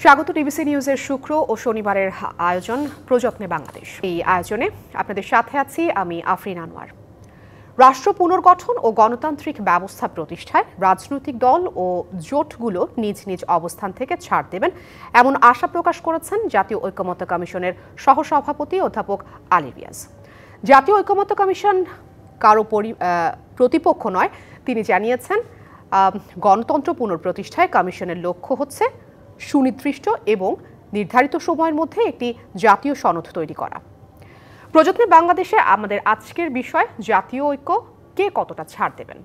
স্বাগত ডিবিসি নিউজের শুক্র ও শনিবারের আয়োজন প্রযত্নে বাংলাদেশ। এই আয়োজনে আপনাদের সাথে আছি আমি আফরিন আনোয়ার। রাষ্ট্র পুনর্গঠন ও গণতান্ত্রিক ব্যবস্থা প্রতিষ্ঠায় রাজনৈতিক দল ও জোটগুলো নিজ নিজ অবস্থান থেকে ছাড় দেবেন এমন আশা প্রকাশ করেছেন জাতীয় ঐকমত্য কমিশনের সহসভাপতি অধ্যাপক আলী রিয়াজ। জাতীয় ঐকমত্য কমিশন কারো প্রতিপক্ষ নয়, তিনি জানিয়েছেন গণতন্ত্র পুনঃপ্রতিষ্ঠায় কমিশনের লক্ষ্য হচ্ছে সুনির্দিষ্ট এবং নির্ধারিত সময়ের মধ্যে একটি জাতীয় সনদ তৈরি করা। প্রযত্নে বাংলাদেশে আমাদের আজকের বিষয় জাতীয় ঐক্য কে কতটা ছাড় দেবেন।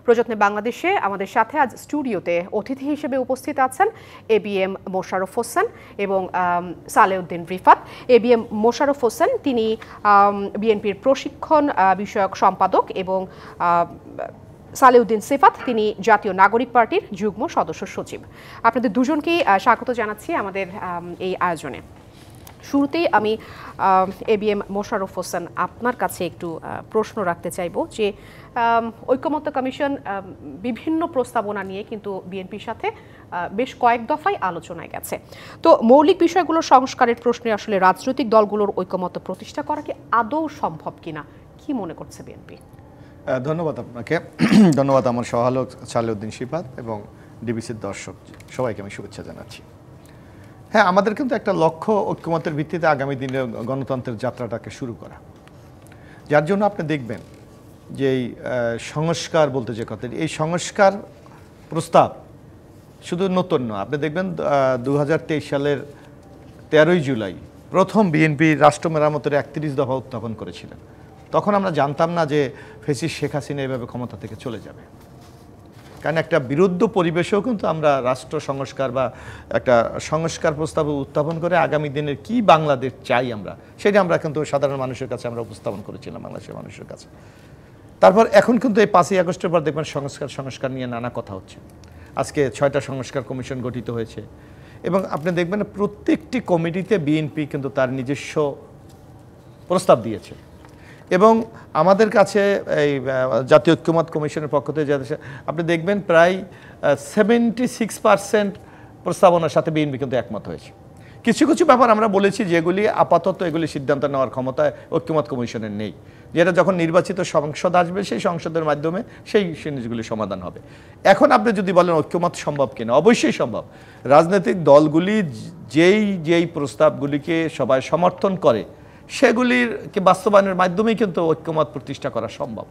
প্রযত্নে বাংলাদেশে আমাদের সাথে আজ স্টুডিওতে অতিথি হিসেবে উপস্থিত আছেন এবিএম মোশাররফ হোসেন এবং সালেউদ্দিন রিফাত। এবিএম মোশাররফ হোসেন তিনি বিএনপির প্রশিক্ষণ বিষয়ক সম্পাদক এবং সালেউদ্দিন সিফাত তিনি জাতীয় নাগরিক পার্টির যুগ্ম সদস্য সচিব। আপনাদের দুজনকেই স্বাগত জানাচ্ছি আমাদের এই আয়োজনে। শুরুতেই আমি এবিএম মোশাররফ হোসেন আপনার কাছে একটু প্রশ্ন রাখতে চাইব যে ঐকমত্য কমিশন বিভিন্ন প্রস্তাবনা নিয়ে কিন্তু বিএনপির সাথে বেশ কয়েক দফায় আলোচনায় গেছে। তো মৌলিক বিষয়গুলোর সংস্কারের প্রশ্নে আসলে রাজনৈতিক দলগুলোর ঐকমত্য প্রতিষ্ঠা করা কি আদৌ সম্ভব কিনা, কি মনে করছে বিএনপি? ধন্যবাদ আপনাকে। ধন্যবাদ আমার সহালোক সালেউদ্দিন সিফাত এবং ডিবিসির দর্শক সবাইকে আমি শুভেচ্ছা জানাচ্ছি। হ্যাঁ, আমাদের কিন্তু একটা লক্ষ্য ঐক্যমতের ভিত্তিতে আগামী দিনে গণতন্ত্রের যাত্রাটাকে শুরু করা। যার জন্য আপনি দেখবেন যে এই সংস্কার বলতে যে কথা, এই সংস্কার প্রস্তাব শুধু নতুন নয়। আপনি দেখবেন 2023 সালের 13ই জুলাই প্রথম বিএনপি রাষ্ট্র মেরামতের 31 দফা উত্থাপন করেছিলেন। তখন আমরা জানতাম না যে ফ্যাসিস্ট শেখ হাসিনা এভাবে ক্ষমতা থেকে চলে যাবে, কারণ একটা বিরুদ্ধ পরিবেশেও কিন্তু আমরা রাষ্ট্র সংস্কার বা একটা সংস্কার প্রস্তাব উত্থাপন করে আগামী দিনের কি বাংলাদেশ চাই আমরা, সেটা আমরা কিন্তু সাধারণ মানুষের কাছে আমরা উপস্থাপন করেছিলাম, বাংলাদেশের মানুষের কাছে। তারপর এখন কিন্তু এই 5ই আগস্টের পর দেখবেন সংস্কার নিয়ে নানা কথা হচ্ছে। আজকে 6টা সংস্কার কমিশন গঠিত হয়েছে এবং আপনি দেখবেন প্রত্যেকটি কমিটিতে বিএনপি কিন্তু তার নিজস্ব প্রস্তাব দিয়েছে এবং আমাদের কাছে এই জাতীয় ঐক্যমত কমিশনের পক্ষ থেকে আপনি দেখবেন প্রায় 76% প্রস্তাবনার সাথে বিএনপি কিন্তু একমত হয়েছে। কিছু কিছু ব্যাপার আমরা বলেছি যেগুলি আপাতত এগুলি সিদ্ধান্ত নেওয়ার ক্ষমতা ঐক্যমত কমিশনের নেই, যেটা যখন নির্বাচিত সংসদ আসবে সেই সংসদের মাধ্যমে সেই জিনিসগুলি সমাধান হবে। এখন আপনি যদি বলেন ঐক্যমত সম্ভব কিনা, অবশ্যই সম্ভব। রাজনৈতিক দলগুলি যেই প্রস্তাবগুলিকে সবাই সমর্থন করে সেগুলিকে বাস্তবায়নের মাধ্যমেই কিন্তু ঐক্যমত প্রতিষ্ঠা করা সম্ভব।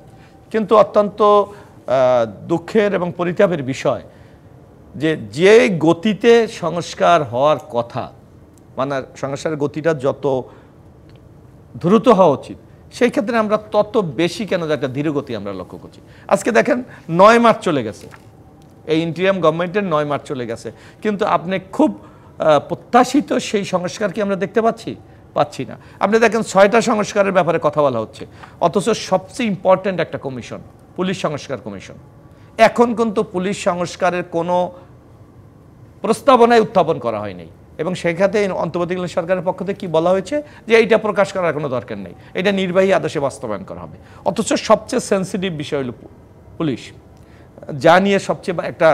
কিন্তু অত্যন্ত দুঃখের এবং পরিতাপের বিষয় যে গতিতে সংস্কার হওয়ার কথা, মানে সংস্কারের গতিটা যত দ্রুত হওয়া উচিত সেই ক্ষেত্রে আমরা তত বেশি কেন একটা ধীরগতি আমরা লক্ষ্য করছি। আজকে দেখেন 9 মার্চ চলে গেছে, এই ইন্টারিম গভর্নমেন্টের 9 মার্চ চলে গেছে, কিন্তু আপনি খুব প্রত্যাশিত সেই সংস্কার কি আমরা দেখতে পাচ্ছি না। আপনি দেখেন 6টা সংস্কারের ব্যাপারে কথা বলা হচ্ছে, অথচ সবচেয়ে ইম্পর্ট্যান্ট একটা কমিশন পুলিশ সংস্কার কমিশন, এখন কিন্তু পুলিশ সংস্কারের কোনো প্রস্তাবনায় উত্থাপন করা হয়নি এবং সেক্ষেত্রে অন্তর্বর্তীকালীন সরকারের পক্ষ থেকে কি বলা হয়েছে যে এইটা প্রকাশ করার কোনো দরকার নেই, এটা নির্বাহী আদেশে বাস্তবায়ন করা হবে। অথচ সবচেয়ে সেন্সিটিভ বিষয় হলো পুলিশ, যা নিয়ে সবচেয়ে একটা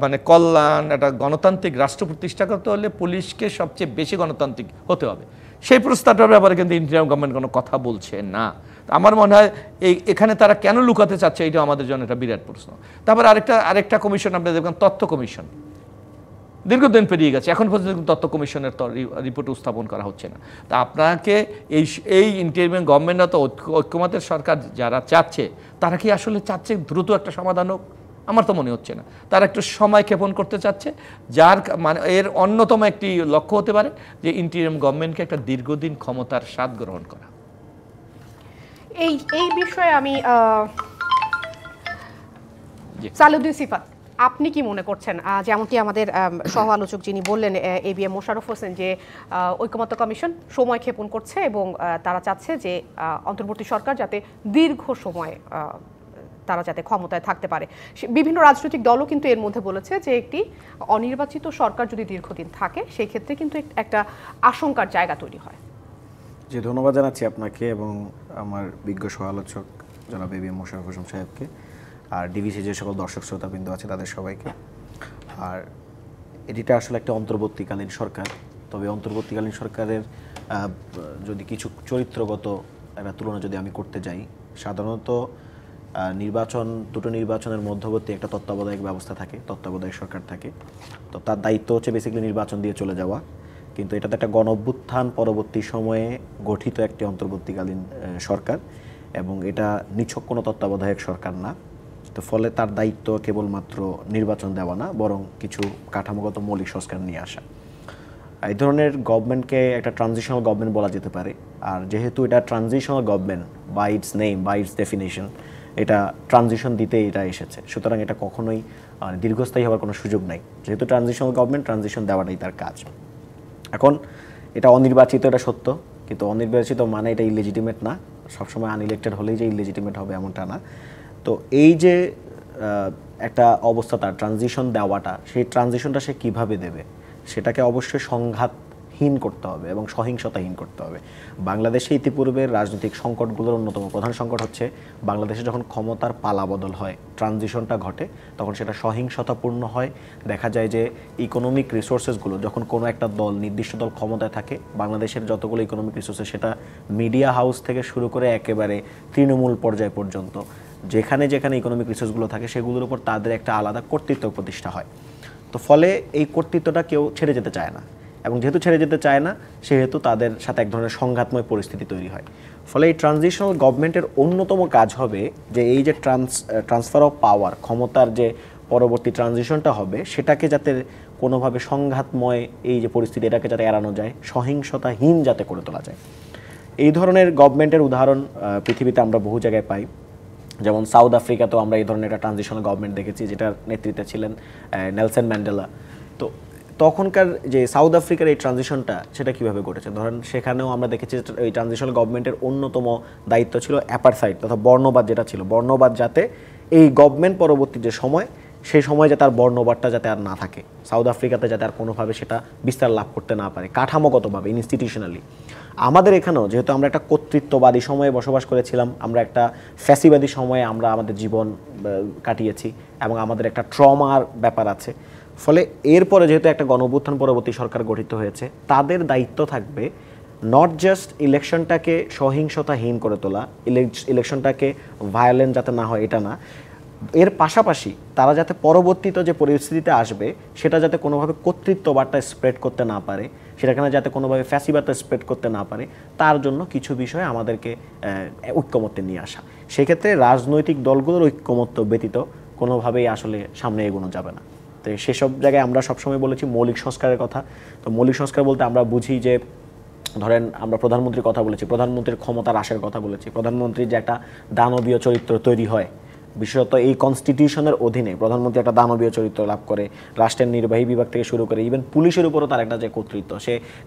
মানে কল্যাণ, একটা গণতান্ত্রিক রাষ্ট্র প্রতিষ্ঠা করতে হলে পুলিশকে সবচেয়ে বেশি গণতান্ত্রিক হতে হবে। সেই প্রস্তাবটার ব্যাপারে কিন্তু ইন্টারিম গভর্নমেন্ট কোনো কথা বলছে না। আমার মনে হয় এখানে তারা কেন লুকাতে চাচ্ছে, এটা আমাদের জন্য একটা বিরাট প্রশ্ন। তারপর আরেকটা কমিশন আপনি দেখবেন, তথ্য কমিশন, দীর্ঘদিন পেরিয়ে গেছে, এখন পর্যন্ত তথ্য কমিশনের রিপোর্ট উপস্থাপন করা হচ্ছে না। তা আপনাকে এই ইন্টারিম গভর্নমেন্ট তো ঐক্যমতের সরকার যারা চাচ্ছে, তারা কি আসলে চাচ্ছে দ্রুত একটা সমাধান হোক? আমার তো মনে হচ্ছে না। তারা একটু সময় ক্ষেপণ করতে চাচ্ছে, যার মানে এর অন্যতম একটি লক্ষ্য হতে পারে যে ইন্টারিম গভর্নমেন্টকে একটা দীর্ঘদিন ক্ষমতার স্বাদ গ্রহণ করা। এই বিষয়ে আমি সালেউদ্দিন সিফাত, আপনি কি মনে করছেন? যেমনটি আমাদের সহ আলোচক যিনি বললেন এবিএম মোশাররফ হোসেন, যে ঐকমত্য কমিশন সময় ক্ষেপণ করছে এবং তারা চাচ্ছে যে অন্তর্বর্তী সরকার যাতে দীর্ঘ সময় তারা যাতে ক্ষমতায় থাকতে পারে। বিভিন্ন রাজনৈতিক দলও কিন্তু এর মধ্যে বলেছে যে একটি অনির্বাচিত সরকার যদি দীর্ঘদিন থাকে সেই ক্ষেত্রে কিন্তু একটা আশঙ্কার জায়গা তৈরি হয়। জি, ধন্যবাদ জানাচ্ছি আপনাকে এবং আমার বিজ্ঞ সহ-আলোচক জনাব এবিএম মোশাররফ হোসেন সাহেবকে, আর ডিবিসি যে সকল দর্শক শ্রোতাবৃন্দ আছে তাদের সবাইকে। আর এটা আসলে একটা অন্তর্বর্তীকালীন সরকার। তবে অন্তর্বর্তীকালীন সরকারের যদি কিছু চরিত্রগত একটা তুলনা যদি আমি করতে যাই, সাধারণত দুটো নির্বাচনের মধ্যবর্তী একটা তত্ত্বাবধায়ক ব্যবস্থা থাকে, তত্ত্বাবধায়ক সরকার থাকে। তো তার দায়িত্ব হচ্ছে বেসিক্যালি নির্বাচন দিয়ে চলে যাওয়া, কিন্তু এটাতে একটা গণঅভ্যুত্থান পরবর্তী সময়ে গঠিত একটি অন্তর্বর্তীকালীন সরকার, এবং এটা নিছক কোনো তত্ত্বাবধায়ক সরকার না। তো ফলে তার দায়িত্ব কেবলমাত্র নির্বাচন দেওয়া না, বরং কিছু কাঠামোগত মৌলিক সংস্কার নিয়ে আসা। এই ধরনের গভর্নমেন্টকে একটা ট্রানজিশনাল গভর্নমেন্ট বলা যেতে পারে। আর যেহেতু এটা transitional government by its name, by its definition, এটা ট্রানজিশন দিতে এটা এসেছে, সুতরাং এটা কখনোই দীর্ঘস্থায়ী হওয়ার কোনো সুযোগ নাই। যেহেতু ট্রানজিশনাল গভর্নমেন্ট, ট্রানজিশন দেওয়াটাই তার কাজ। এখন এটা অনির্বাচিত, এটা সত্য, কিন্তু অনির্বাচিত মানে এটা ইলেজিটিমেট না। সবসময় আনইলেক্টেড হলেই যে ইলেজিটিমেট হবে এমনটা না। তো এই যে একটা অবস্থা, তার ট্রানজিশন দেওয়াটা, সেই ট্রানজিশনটা সে কীভাবে দেবে সেটাকে অবশ্যই সংঘাতহীন করতে হবে এবং সহিংসতাহীন করতে হবে। বাংলাদেশে ইতিপূর্বের রাজনৈতিক সংকটগুলোর অন্যতম প্রধান সংকট হচ্ছে বাংলাদেশে যখন ক্ষমতার পালাবদল হয়, ট্রানজিশনটা ঘটে, তখন সেটা সহিংসতাপূর্ণ হয়। দেখা যায় যে ইকোনমিক রিসোর্সেসগুলো, যখন কোনো একটা দল, নির্দিষ্ট দল ক্ষমতায় থাকে, বাংলাদেশের যতগুলো ইকোনমিক রিসোর্সেস, সেটা মিডিয়া হাউস থেকে শুরু করে একেবারে তৃণমূল পর্যায় পর্যন্ত যেখানে যেখানে ইকোনমিক রিসোর্সগুলো থাকে সেগুলোর উপর তাদের একটা আলাদা কর্তৃত্ব প্রতিষ্ঠা হয়। তো ফলে এই কর্তৃত্বটা কেউ ছেড়ে যেতে চায় না, এবং যেহেতু ছেড়ে যেতে চায় না, সেহেতু তাদের সাথে এক ধরনের সংঘাতময় পরিস্থিতি তৈরি হয়। ফলে এই ট্রানজিশনাল গভর্নমেন্টের অন্যতম কাজ হবে যে এই যে ট্রান্সফার অফ পাওয়ার, ক্ষমতার যে পরবর্তী ট্রানজিশনটা হবে, সেটাকে যাতে কোনোভাবে সংঘাতময় এই যে পরিস্থিতি, এটাকে যাতে এড়ানো যায়, সহিংসতাহীন যাতে করে তোলা যায়। এই ধরনের গভর্নমেন্টের উদাহরণ পৃথিবীতে আমরা বহু জায়গায় পাই। যেমন সাউথ আফ্রিকাতেও আমরা এই ধরনের একটা ট্রানজিশনাল গভর্নমেন্ট দেখেছি, যেটার নেতৃত্বে ছিলেন নেলসন ম্যান্ডেলা। তো তখনকার যে সাউথ আফ্রিকার এই ট্রানজিশনটা, সেটা কীভাবে ঘটেছে, ধরেন সেখানেও আমরা দেখেছি এই ট্রানজিশনাল গভর্নমেন্টের অন্যতম দায়িত্ব ছিল অ্যাপারথাইড, তথা বর্ণবাদ যেটা ছিল, বর্ণবাদ যাতে এই গভর্নমেন্ট পরবর্তী যে সময়, সেই সময় যাতে আর বর্ণবাদটা যাতে আর না থাকে, সাউথ আফ্রিকাতে যাতে আর কোনোভাবে সেটা বিস্তার লাভ করতে না পারে, কাঠামোগতভাবে, ইনস্টিটিউশনালি। আমাদের এখানেও যেহেতু আমরা একটা কর্তৃত্ববাদী সময়ে বসবাস করেছিলাম, আমরা একটা ফ্যাসিবাদী সময়ে আমরা আমাদের জীবন কাটিয়েছি, এবং আমাদের একটা ট্রমার ব্যাপার আছে। ফলে এরপরে যেহেতু একটা গণঅভ্যুত্থান পরবর্তী সরকার গঠিত হয়েছে, তাদের দায়িত্ব থাকবে নট জাস্ট ইলেকশনটাকে সহিংসতাহীন করে তোলা, ইলেকশনটাকে ভায়োলেন্ট যাতে না হয় এটা না, এর পাশাপাশি তারা যাতে পরবর্তীতে যে পরিস্থিতিতে আসবে সেটা যাতে কোনোভাবে কর্তৃত্ববাদটা স্প্রেড করতে না পারে, সেটাখানে যাতে কোনোভাবে ফ্যাসিবাদটা স্প্রেড করতে না পারে, তার জন্য কিছু বিষয় আমাদেরকে ঐক্যমত্যে নিয়ে আসা। সেক্ষেত্রে রাজনৈতিক দলগুলোর ঐক্যমত্য ব্যতীত কোনোভাবেই আসলে সামনে এগোনো যাবে না। তো সেসব জায়গায় আমরা সবসময় বলেছি মৌলিক সংস্কারের কথা। তো মৌলিক সংস্কার বলতে আমরা বুঝি যে, ধরেন আমরা প্রধানমন্ত্রীর কথা বলেছি, প্রধানমন্ত্রীর ক্ষমতার হ্রাসের কথা বলেছি, প্রধানমন্ত্রীর যে একটা দানবীয় চরিত্র তৈরি হয়, বিশেষত এই কনস্টিটিউশনের অধীনে প্রধানমন্ত্রী একটা দানবীয় চরিত্র লাভ করে, রাষ্ট্রের নির্বাহী বিভাগ থেকে শুরু করে ইভেন পুলিশের উপরও তার একটা যে কর্তৃত্ব,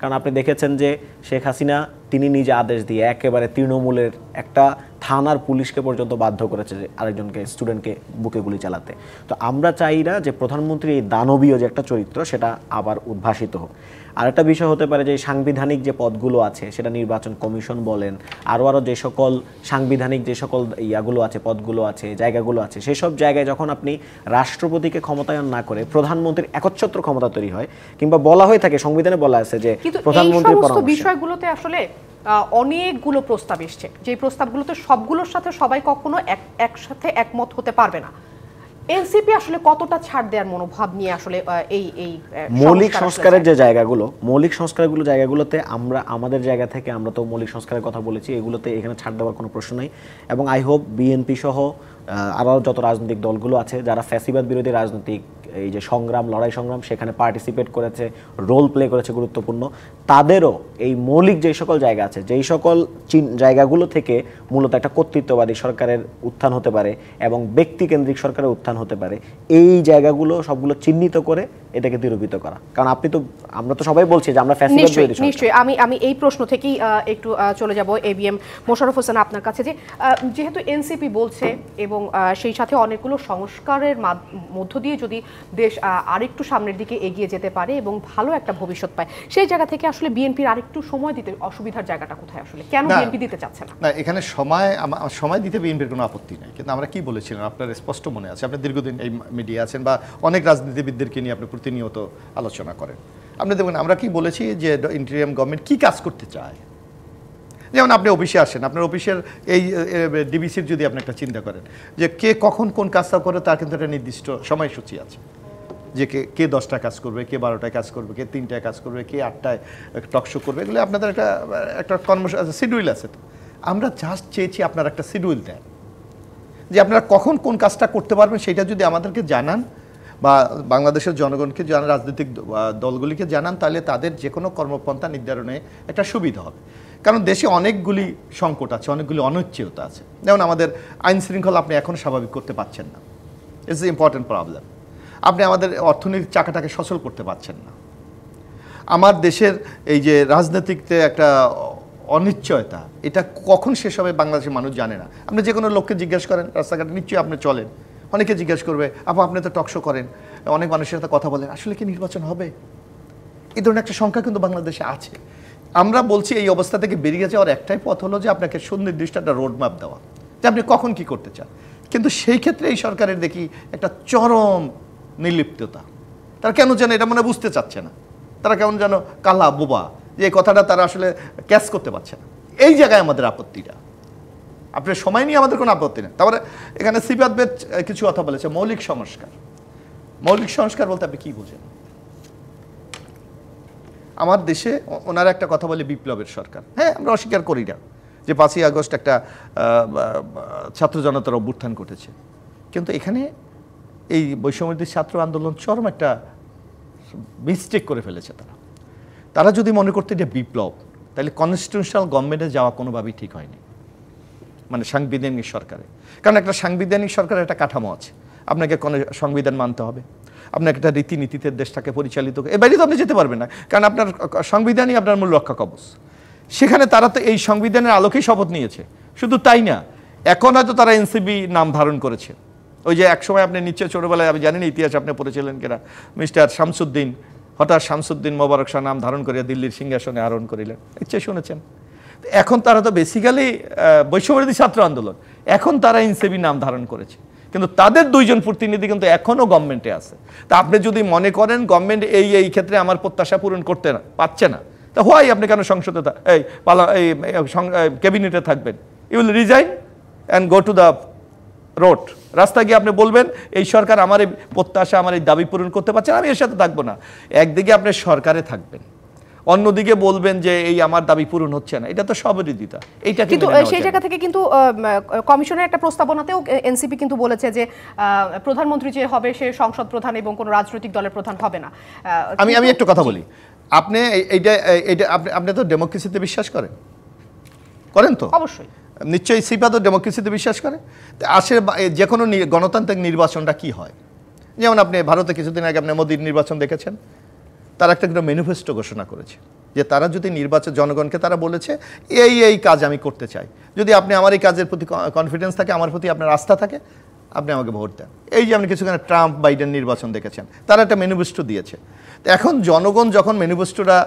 কারণ আপনি দেখেছেন যে শেখ হাসিনা তিনি নিজে আদেশ দিয়ে একেবারে তৃণমূলের একটা থানার পুলিশকে পর্যন্ত বাধ্য করেছে যে আরেকজনকে স্টুডেন্টকে বুকে গুলি চালাতে। তো আমরা চাই না যে প্রধানমন্ত্রী এই দানবীয় যে একটা চরিত্র সেটা আবার উদ্ভাসিত হোক। আরেকটা বিষয় হতে পারে যে সাংবিধানিক যে পদগুলো আছে, সেটা নির্বাচন কমিশন বলেন, আরও যে সকল সাংবিধানিক যে সকল ইয়াগুলো আছে, পদগুলো আছে, জায়গাগুলো আছে, সেসব জায়গায় যখন আপনি রাষ্ট্রপতিকে ক্ষমতায়ন না করে প্রধানমন্ত্রীর একচ্ছত্র ক্ষমতা তৈরি হয়, কিংবা বলা হয়ে থাকে, সংবিধানে বলা আছে যে প্রধানমন্ত্রীর পরামর্শ, বিষয়গুলোতে আসলে অনেকগুলো প্রস্তাব এসছে, যে প্রস্তাবগুলোতে সবগুলোর সাথে সবাই কখনো একসাথে একমত হতে পারবে না। এনসিপি আসলে কতটা ছাড় দেওয়ার মনোভাব নিয়ে আসলে এই মৌলিক সংস্কারের যে জায়গাগুলোতে আমরা আমাদের জায়গা থেকে আমরা তো মৌলিক সংস্কারের কথা বলেছি, এগুলোতে এখানে ছাড় দেওয়ার কোনো প্রশ্ন নাই। এবং আই হোপ বিএনপি সহ আরও যত রাজনৈতিক দলগুলো আছে যারা ফ্যাসিবাদ বিরোধী রাজনৈতিক এই যে লড়াই সংগ্রাম সেখানে পার্টিসিপেট করেছে, রোল প্লে করেছে গুরুত্বপূর্ণ, তাদেরও এই মৌলিক যেই সকল জায়গা আছে, যেই সকল জায়গাগুলো থেকে মূলত একটা কর্তৃত্ববাদী সরকারের উত্থান হতে পারে এবং ব্যক্তিকেন্দ্রিক সরকারের উত্থান হতে পারে, এই জায়গাগুলো সবগুলো চিহ্নিত করে এটাকে দূরীভূত করা। কারণ আমরা তো সবাই বলছি যে আমরা ফ্যাসিবাদ বিরোধী সরকার। নিশ্চয়ই আমি এই প্রশ্ন থেকেই একটু চলে যাব এবিএম মোশাররফ হোসেন আপনার কাছে, যে যেহেতু এনসিপি বলছে এবং সেই সাথে অনেকগুলো সংস্কারের মধ্য দিয়ে যদি দেশ আরেকটু সামনের দিকে এগিয়ে যেতে পারে এবং ভালো একটা ভবিষ্যৎ পায়, সেই জায়গা থেকে আসলে বিএনপির আরেকটু সময় দিতে অসুবিধার জায়গাটা কোথায় আসলে, কেন বিএনপি দিতে চাচ্ছে না? না, এখানে সময় দিতে বিএনপির কোনো আপত্তি নাই, কিন্তু আমরা কি বলেছিলাম আপনার স্পষ্ট মনে আছে, আপনি দীর্ঘদিন এই মিডিয়া আছেন বা অনেক রাজনীতিবিদদেরকে নিয়ে আপনি প্রতিনিয়ত আলোচনা করেন। আপনি দেখবেন আমরা কি বলেছি যে ইন্টারিম গভর্নমেন্ট কি কাজ করতে চায়। যেমন আপনি অফিসে আসেন, আপনার অফিসের এই ডিবিসির যদি আপনি একটা চিন্তা করেন যে কে কখন কোন কাজটা করে, তার কিন্তু একটা নির্দিষ্ট সময়সূচি আছে, যে কে 10টায় কাজ করবে, কে 12টায় কাজ করবে, কে 3টায় কাজ করবে, কে 8টায় টকশো করবে, এগুলো আপনাদের একটা শিডিউল আছে। তো আমরা জাস্ট চেয়েছি আপনার একটা শিডিউল দেন, যে আপনারা কখন কোন কাজটা করতে পারবেন সেটা যদি আমাদেরকে জানান বা বাংলাদেশের জনগণকে জানান, রাজনৈতিক দলগুলিকে জানান, তাহলে তাদের যে কোনো কর্মপন্থা নির্ধারণে একটা সুবিধা হবে। কারণ দেশে অনেকগুলি সংকট আছে, অনেকগুলি অনিশ্চয়তা আছে। যেমন আমাদের আইন শৃঙ্খলা আপনি এখন স্বাভাবিক করতে পারছেন না, ইটস ইম্পর্টেন্ট প্রবলেম। আপনি আমাদের অর্থনীতির চাকাটাকে সচল করতে পারছেন না। আমার দেশের এই যে রাজনৈতিকতে একটা অনিশ্চয়তা, এটা কখন শেষ হবে বাংলাদেশের মানুষ জানে না। আপনি যে কোনো লোককে জিজ্ঞেস করেন রাস্তাঘাটে, নিশ্চয়ই আপনি চলেন, অনেকে জিজ্ঞেস করবে আপনি তো টকশো করেন, অনেক মানুষের সাথে কথা বলেন, আসলে কি নির্বাচন হবে? এই ধরনের একটা সংখ্যা কিন্তু বাংলাদেশে আছে। আমরা বলছি এই অবস্থা থেকে বেরিয়ে যাওয়ার একটাই পথ হলো যে আপনাকে সুনির্দিষ্ট একটা রোডম্যাপ দেওয়া, যে আপনি কখন কি করতে চান। কিন্তু সেই ক্ষেত্রে এই সরকারের দেখি একটা চরম নির্লিপ্ততা। তারা কেন যেন এটা মনে বুঝতে চাচ্ছে না, তারা কেমন যেন কালা বোবা, যে এই কথাটা তারা আসলে ক্যাচ করতে পারছে না। এই জায়গায় আমাদের আপত্তিটা। আপনার সময় নিয়ে আমাদের কোনো আপত্তি নেই। তারপরে এখানে সিবাত বেদ কিছু কথা বলেছে, মৌলিক সংস্কার। মৌলিক সংস্কার বলতে আপনি কি বোঝেন? আমার দেশে ওনারা একটা কথা বলে বিপ্লবের সরকার। হ্যাঁ, আমরা অস্বীকার করি না যে 5ই আগস্ট একটা ছাত্র জনতার অভ্যুত্থান ঘটেছে, কিন্তু এখানে এই বৈষম্যবিরোধী ছাত্র আন্দোলন চরম একটা মিস্টেক করে ফেলেছে। তারা যদি মনে করতে এটা বিপ্লব, তাহলে কনস্টিটিউশনাল গভর্নমেন্টে যাওয়া কোনোভাবেই ঠিক হয়নি, মানে সাংবিধানিক সরকারে। কারণ একটা সাংবিধানিক সরকারের একটা কাঠামো আছে, আপনাকে সংবিধান মানতে হবে, আপনাকে একটা রীতিনীতিতে দেশটাকে পরিচালিত করে, এর বাইরে তো আপনি যেতে পারবেন না, কারণ আপনার সংবিধানই আপনার মূল রক্ষা কবচ। সেখানে তারা তো এই সংবিধানের আলোকেই শপথ নিয়েছে। শুধু তাই না, এখন হয়তো তারা এনসিপি নাম ধারণ করেছে। ওই যে একসময় আপনি নিশ্চয় ছোটবেলায়, আমি জানি না ইতিহাস আপনি পড়েছিলেন কিনা, মিস্টার শামসুদ্দিন, হঠাৎ শামসুদ্দিন মোবারক শাহ নাম ধারণ করিয়া দিল্লির সিংহাসনে আরোহণ করিলেন, নিশ্চয়ই শুনেছেন। এখন তারা তো বেসিক্যালি বৈষম্যবিরোধী ছাত্র আন্দোলন, এখন তারা এনসিপি নাম ধারণ করেছে, কিন্তু তাদের 2 জন প্রতিনিধি কিন্তু এখনও গভর্নমেন্টে আছে। তা আপনি যদি মনে করেন গভর্নমেন্ট এই ক্ষেত্রে আমার প্রত্যাশা পূরণ করতে পারছে না, তা হয় আপনি কেন সংসদে ক্যাবিনেটে থাকবেন? You will resign and go to the road. রাস্তা গিয়ে আপনি বলবেন এই সরকার আমার এই প্রত্যাশা, আমার এই দাবি পূরণ করতে পারছে না, আমি এর সাথে থাকবো না। একদিকে আপনি সরকারে থাকবেন, অন্যদিকে বলবেন যে এই আমার দাবি পূরণ হচ্ছে না, এটা তো সবিরোধিতা। এইটা কিন্তু সেই জায়গা থেকে কিন্তু কমিশনের একটা প্রস্তাবনাতেও এনসিপি কিন্তু বলেছে যে প্রধানমন্ত্রী যে হবে সে সংসদ প্রধান এবং কোনো রাজনৈতিক দলের প্রধান হবে না। আমি একটু কথা বলি, আপনি আপনি তো ডেমোক্রেসিতে বিশ্বাস করেন তো? অবশ্যই, নিশ্চয়ই সিপা তো ডেমোক্রেসিতে বিশ্বাস করে। আসলে যে কোনো গণতান্ত্রিক নির্বাচনটা কি হয়, যেমন আপনি ভারতে কিছুদিন আগে আপনি মোদির নির্বাচন দেখেছেন, তারা একটা ম্যানিফেস্টো ঘোষণা করেছে যে তারা যদি নির্বাচন, জনগণকে তারা বলেছে এই কাজ আমি করতে চাই, যদি আপনি আমার এই কাজের প্রতি কনফিডেন্স থাকে, আমার প্রতি আপনার আস্থা থাকে, আপনি আমাকে ভোট দেন। এই যে আপনি কিছুখানে ট্রাম্প বাইডেন নির্বাচন দেখেছেন, তারা একটা ম্যানিফেস্টো দিয়েছে। তো এখন জনগণ যখন ম্যানিফেস্টোটা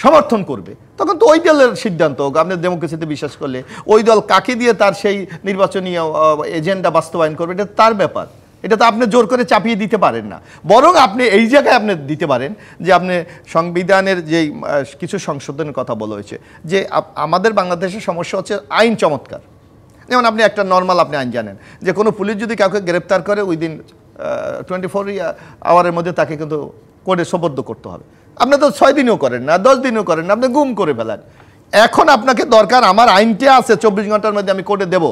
সমর্থন করবে, তখন তো ওই দলের সিদ্ধান্ত হোক। আপনি ডেমোক্রেসিতে বিশ্বাস করলে ওই দল কাকে দিয়ে তার সেই নির্বাচনী এজেন্ডা বাস্তবায়ন করবে, এটা তার ব্যাপার। এটা তো আপনি জোর করে চাপিয়ে দিতে পারেন না। বরং আপনি এই জায়গায় আপনি দিতে পারেন যে আপনি সংবিধানের যেই কিছু সংশোধনের কথা বলা হয়েছে, যে আমাদের বাংলাদেশের সমস্যা হচ্ছে আইন চমৎকার। যেমন আপনি একটা নর্মাল আপনি আইন জানেন যে কোনো পুলিশ যদি কাউকে গ্রেপ্তার করে উইদিন 24 আওয়ারের মধ্যে তাকে কিন্তু কোর্টে সোপর্দ করতে হবে। আপনি তো 6 দিনও করেন না, 10 দিনও করেন না, আপনি গুম করে ফেলেন। এখন আপনাকে দরকার আমার আইনটা আছে 24 ঘন্টার মধ্যে আমি কোর্টে দেব,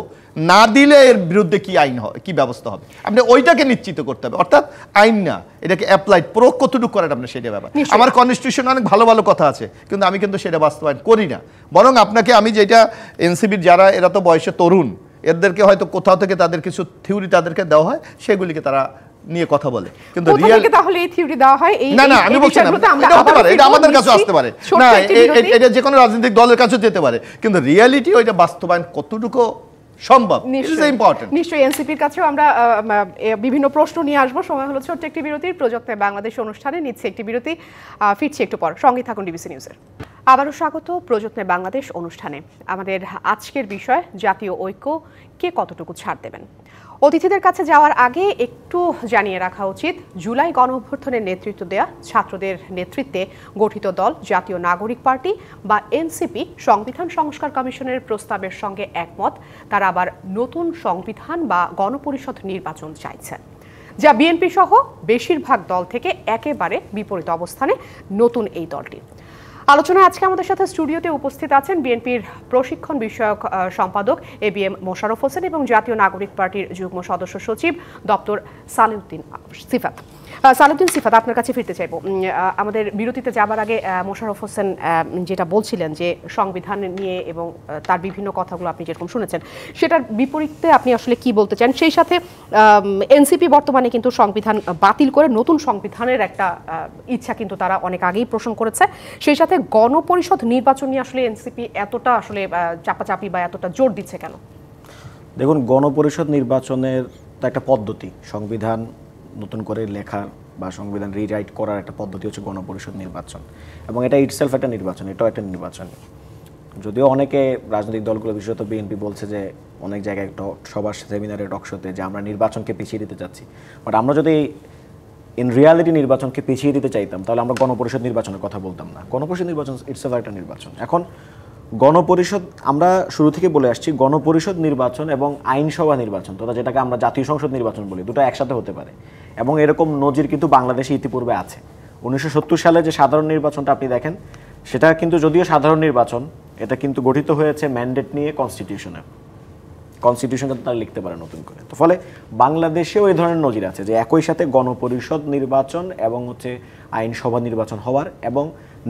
না দিলে এর বিরুদ্ধে কি আইন হবে, কি ব্যবস্থা হবে, আপনি ওইটাকে নিশ্চিত করতে হবে। অর্থাৎ আইন না, এটাকে অ্যাপ্লাইড প্রয়োগ কতটুকু করেন আপনি সেটা ব্যাপার। আমার কনস্টিটিউশনে অনেক ভালো ভালো কথা আছে, কিন্তু আমি কিন্তু সেটা বাস্তবায়ন করি না। বরং আপনাকে আমি যেটা এনসিবির যারা এরা তো বয়সে তরুণ, এদেরকে হয়তো কোথাও থেকে তাদের কিছু থিওরি তাদেরকে দেওয়া হয়, সেগুলিকে তারা নিয়ে কথা বলে, কিন্তু রিয়েল তাহলে এই থিওরি দেওয়া হয় এই না আমি বলছি না, এটা হতে পারে, এটা আমাদের কাছে আসতে পারে না, এটা যে কোনো রাজনৈতিক দলের কাছে যেতে পারে, কিন্তু রিয়ালিটি ওইটা বাস্তবায়ন কতটুকু সম্ভব। It is important. নিশ্চয়ই এনসিপির কাছেও আমরা বিভিন্ন প্রশ্ন নিয়ে আসবো। সময় হলো ছোট্ট একটি বিরতির। প্রযুক্তি বাংলাদেশ অনুষ্ঠানে নিচ্ছে একটি বিরতি, ফিরছি একটু পর। সঙ্গে থাকুন ডিবিসি নিউজের। আবারও স্বাগত প্রযুক্তি বাংলাদেশ অনুষ্ঠানে। আমাদের আজকের বিষয় জাতীয় ঐক্য কে কতটুকু ছাড় দেবেন। অতিথিদের কাছে যাওয়ার আগে একটু জানিয়ে রাখা উচিত, জুলাই গণ অভ্যুত্থানের নেতৃত্ব দেয়া ছাত্রদের নেতৃত্বে গঠিত দল জাতীয় নাগরিক পার্টি বা এনসিপি সংবিধান সংস্কার কমিশনের প্রস্তাবের সঙ্গে একমত। তারা আবার নতুন সংবিধান বা গণপরিষদ নির্বাচন চাইছেন, যা বিএনপি সহ বেশিরভাগ দল থেকে একেবারে বিপরীত অবস্থানে নতুন এই দলটি। আলোচনায় আজকে আমাদের সাথে স্টুডিওতে উপস্থিত আছেন বিএনপির প্রশিক্ষণ বিষয়ক সম্পাদক এবিএম মোশাররফ হোসেন এবং জাতীয় নাগরিক পার্টির যুগ্ম সদস্য সচিব ডক্টর সালেউদ্দিন সিফাত। সালেউদ্দিন সিফাত, আপনার কাছে ফিরতে চাইব। আমাদের বিরতিতে যাবার আগে মোশাররফ হোসেন যেটা বলছিলেন যে সংবিধান নিয়ে এবং তার বিভিন্ন কথাগুলো আপনি যেরকম শুনেছেন, সেটার বিপরীতে আপনি আসলে কি বলতে চান? সেই সাথে এনসিপি বর্তমানে কিন্তু সংবিধান বাতিল করে নতুন সংবিধানের একটা ইচ্ছা কিন্তু তারা অনেক আগেই পোষণ করেছে। সেই সাথে গণপরিষদ নির্বাচন নিয়ে আসলে এনসিপি এতটা আসলে চাপাচাপি বা এতটা জোর দিচ্ছে কেন? দেখুন, গণপরিষদ নির্বাচনের তো একটা পদ্ধতি, সংবিধান নতুন করে লেখার বা সংবিধান রিরাইট করার একটা পদ্ধতি হচ্ছে গণপরিষদ নির্বাচন, এবং এটা ইটসেলফ একটা নির্বাচন, এটাও একটা নির্বাচন। যদিও অনেকে রাজনৈতিক দলগুলো, বিশেষত বিএনপি বলছে যে অনেক জায়গায় সবার সেমিনারে টকশোতে যে আমরা নির্বাচনকে পিছিয়ে দিতে চাচ্ছি, বাট আমরা যদি ইন রিয়ালিটি নির্বাচনকে পিছিয়ে দিতে চাইতাম তাহলে আমরা গণপরিষদ নির্বাচনের কথা বলতাম না। গণপরিষদ নির্বাচন ইটসেলফ একটা নির্বাচন। এখন গণপরিষদ, আমরা শুরু থেকে বলে আসছি, গণপরিষদ নির্বাচন এবং আইনসভা নির্বাচন, তথা যেটাকে আমরা জাতীয় সংসদ নির্বাচন বলি, দুটো একসাথে হতে পারে, এবং এরকম নজির কিন্তু বাংলাদেশে ইতিপূর্বে আছে। 1970 সালে যে সাধারণ নির্বাচনটা আপনি দেখেন, সেটা কিন্তু যদিও সাধারণ নির্বাচন, এটা কিন্তু গঠিত হয়েছে ম্যান্ডেট নিয়ে কনস্টিটিউশনে। কনস্টিটিউশন কিন্তু তারা লিখতে পারে নতুন করে। তো ফলে বাংলাদেশেও এই ধরনের নজির আছে যে একই সাথে গণপরিষদ নির্বাচন এবং হচ্ছে আইনসভা নির্বাচন হওয়ার, এবং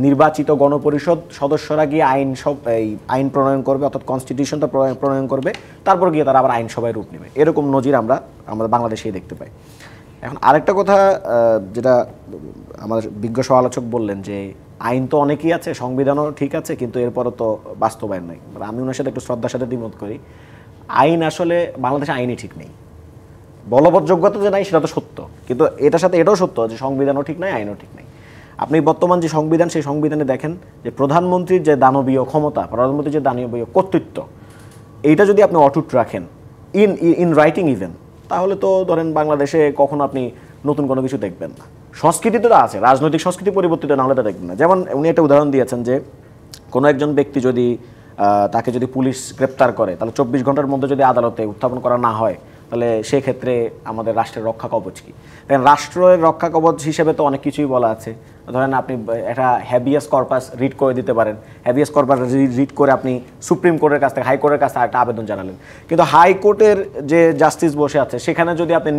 নির্বাচিত গণপরিষদ সদস্যরা গিয়ে আইন প্রণয়ন করবে, অর্থাৎ কনস্টিটিউশনটা প্রণয়ন করবে, তারপর গিয়ে তারা আবার আইনসভায় রূপ নেবে। এরকম নজির আমরা বাংলাদেশেই দেখতে পাই। এখন আরেকটা কথা যেটা আমাদের বিজ্ঞ সমালোচক বললেন যে আইন তো অনেকই আছে, সংবিধানও ঠিক আছে, কিন্তু এরপরও তো বাস্তবায়ন নাই। আমি ওনার সাথে একটু শ্রদ্ধার সাথে দ্বিমত করি। আইন আসলে বাংলাদেশে আইনই ঠিক নেই, বলবৎ যোগ্যতা যে নাই সেটা তো সত্য, কিন্তু এটার সাথে এটাও সত্য যে সংবিধানও ঠিক নাই, আইনও ঠিক নেই। আপনি বর্তমান যে সংবিধান, সেই সংবিধানে দেখেন যে প্রধানমন্ত্রীর যে দানবীয় ক্ষমতা, প্রধানমন্ত্রীর যে দানবীয় কর্তৃত্ব, এইটা যদি আপনি অটুট রাখেন ইন রাইটিং ইভেন, তাহলে তো ধরেন বাংলাদেশে কখনো আপনি নতুন কোনো কিছু দেখবেন না। সংস্কৃতি তো আছে, রাজনৈতিক সংস্কৃতি পরিবর্তিত না হলে তা দেখবেন না। যেমন উনি একটা উদাহরণ দিয়েছেন যে কোনো একজন ব্যক্তি যদি তাকে যদি পুলিশ গ্রেপ্তার করে, তাহলে 24 ঘন্টার মধ্যে যদি আদালতে উত্থাপন করা না হয়, তাহলে সেক্ষেত্রে আমাদের রাষ্ট্রের রক্ষা কবচ কি? দেখেন, রাষ্ট্রের রক্ষা কবচ হিসেবে তো অনেক কিছুই বলা আছে। ধরেন আপনি একটা হ্যাবিয়াস কর্পাস রিট করে দিতে পারেন, হ্যাবিয়াস কর্পাস রিট করে আপনি সুপ্রিম কোর্টের কাছ থেকে, হাইকোর্টের কাছ থেকে একটা আবেদন জানালেন, কিন্তু হাইকোর্টের যে জাস্টিস বসে আছে সেখানে যদি আপনি